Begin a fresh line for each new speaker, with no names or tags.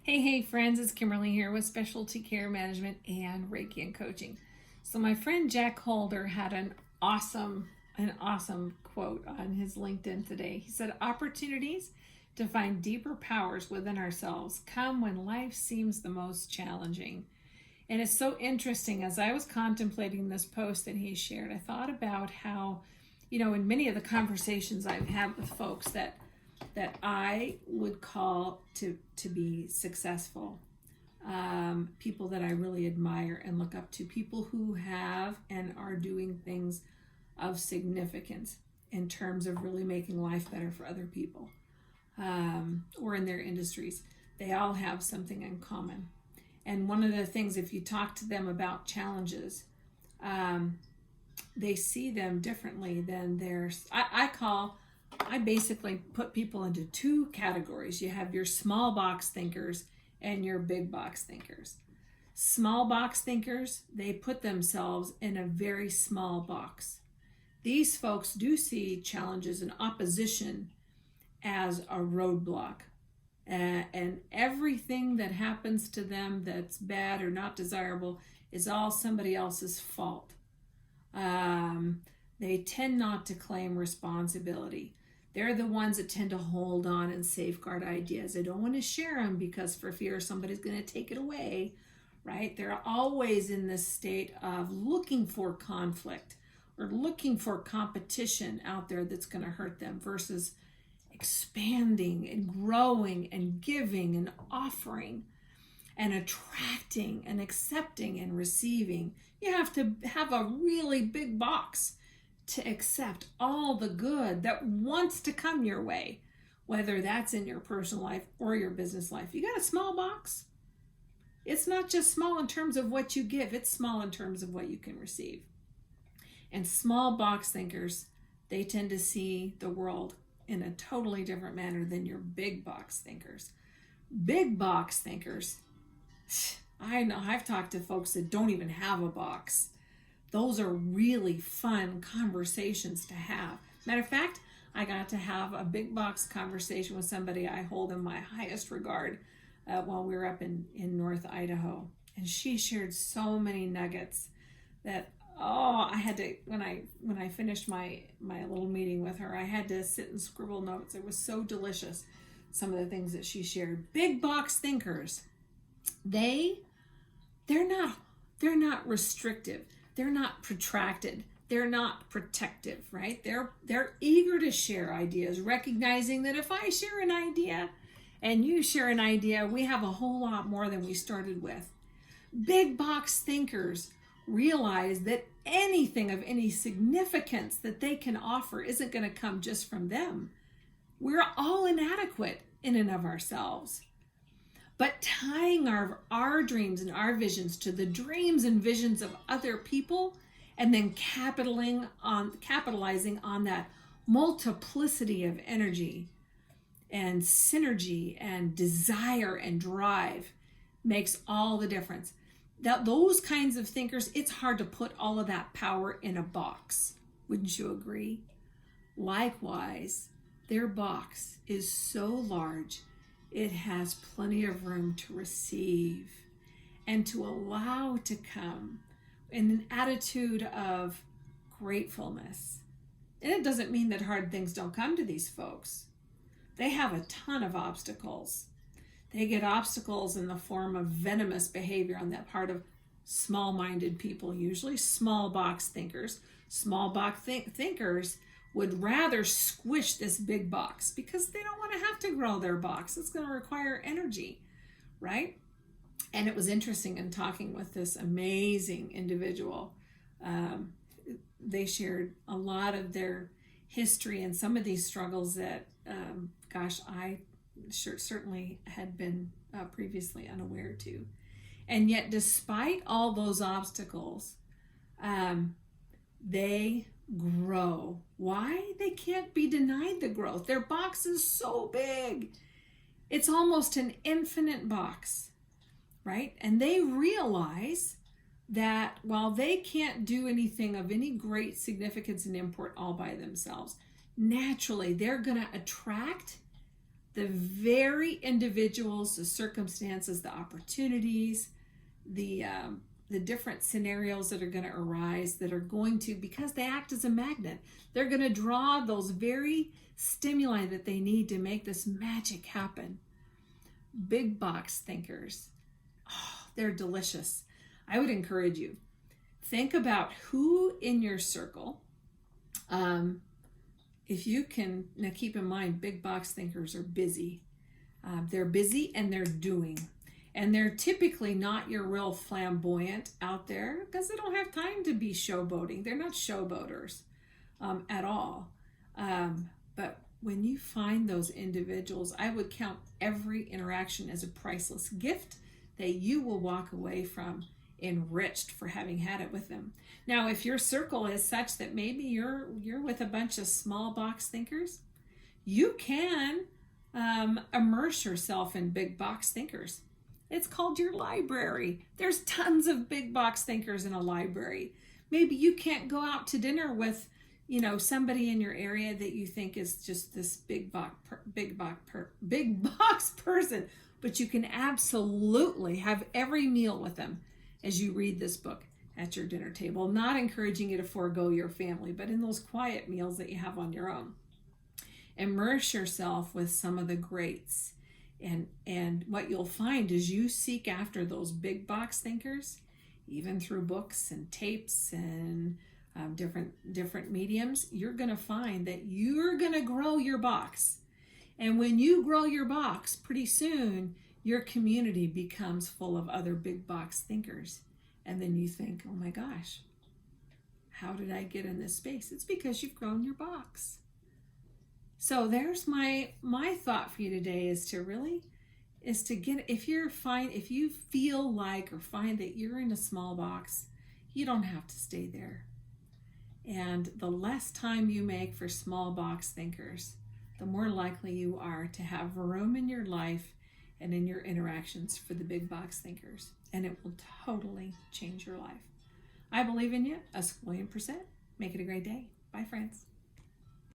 Hey friends, it's Kimberly here with Specialty Care Management and Reiki and Coaching. So my friend Jack Holder had an awesome quote on his LinkedIn today. He said, "Opportunities to find deeper powers within ourselves come when life seems the most challenging." And it's so interesting, as I was contemplating this post that he shared, I thought about how, in many of the conversations I've had with folks that I would call to be successful, people that I really admire and look up to, people who have and are doing things of significance in terms of really making life better for other people, or in their industries. They all have something in common. And one of the things, if you talk to them about challenges, they see them differently than theirs. I basically put people into two categories. You have your small box thinkers and your big box thinkers. Small box thinkers, they put themselves in a very small box. These folks do see challenges and opposition as a roadblock. And everything that happens to them that's bad or not desirable is all somebody else's fault. They tend not to claim responsibility. They're the ones that tend to hold on and safeguard ideas. They don't want to share them because for fear somebody's going to take it away, right? They're always in this state of looking for conflict or looking for competition out there that's going to hurt them versus expanding and growing and giving and offering and attracting and accepting and receiving. You have to have a really big box to accept all the good that wants to come your way, whether that's in your personal life or your business life. You got a small box. It's not just small in terms of what you give, it's small in terms of what you can receive. And small box thinkers, they tend to see the world in a totally different manner than your big box thinkers. Big box thinkers, I know I've talked to folks that don't even have a box. Those are really fun conversations to have. Matter of fact, I got to have a big box conversation with somebody I hold in my highest regard while we were up in North Idaho. And she shared so many nuggets that, I had to, when I finished my little meeting with her, I had to sit and scribble notes. It was so delicious, some of the things that she shared. Big box thinkers, they're not restrictive. They're not protracted. They're not protective, right? They're eager to share ideas, recognizing that if I share an idea and you share an idea, we have a whole lot more than we started with. Big box thinkers realize that anything of any significance that they can offer isn't going to come just from them. We're all inadequate in and of ourselves. But tying our dreams and our visions to the dreams and visions of other people, and then capitalizing on that multiplicity of energy and synergy and desire and drive makes all the difference. Those kinds of thinkers, it's hard to put all of that power in a box. Wouldn't you agree? Likewise, their box is so large, it has plenty of room to receive and to allow to come in an attitude of gratefulness. And it doesn't mean that hard things don't come to these folks. They have a ton of obstacles. They get obstacles in the form of venomous behavior on that part of small-minded people, usually small box thinkers. Small box thinkers would rather squish this big box because they don't want to have to grow their box. It's going to require energy, right? And it was interesting in talking with this amazing individual. They shared a lot of their history and some of these struggles that, I certainly had been previously unaware to. And yet, despite all those obstacles, they grow. Why? They can't be denied the growth. Their box is so big. It's almost an infinite box, right? And they realize that while they can't do anything of any great significance and import all by themselves, naturally they're going to attract the very individuals, the circumstances, the opportunities, the different scenarios that are going to arise that are going to, because they act as a magnet, they're going to draw those very stimuli that they need to make this magic happen. Big box thinkers, oh, they're delicious. I would encourage you, think about who in your circle, if you can, now keep in mind, big box thinkers are busy. They're busy and they're doing. And they're typically not your real flamboyant out there because they don't have time to be showboating. They're not showboaters at all. But when you find those individuals, I would count every interaction as a priceless gift that you will walk away from enriched for having had it with them. Now, if your circle is such that maybe you're with a bunch of small box thinkers, you can immerse yourself in big box thinkers. It's called your library. There's tons of big box thinkers in a library. Maybe you can't go out to dinner with, somebody in your area that you think is just this big box person, but you can absolutely have every meal with them as you read this book at your dinner table. Not encouraging you to forego your family, but in those quiet meals that you have on your own. Immerse yourself with some of the greats. And what you'll find is you seek after those big box thinkers, even through books and tapes and different mediums, you're going to find that you're going to grow your box. And when you grow your box, pretty soon your community becomes full of other big box thinkers. And then you think, oh my gosh, how did I get in this space? It's because you've grown your box. So there's my thought for you today is to get, if you feel like or find that you're in a small box, you don't have to stay there. And the less time you make for small box thinkers, the more likely you are to have room in your life and in your interactions for the big box thinkers. And it will totally change your life. I believe in you, +1,000,000%. Make it a great day. Bye, friends.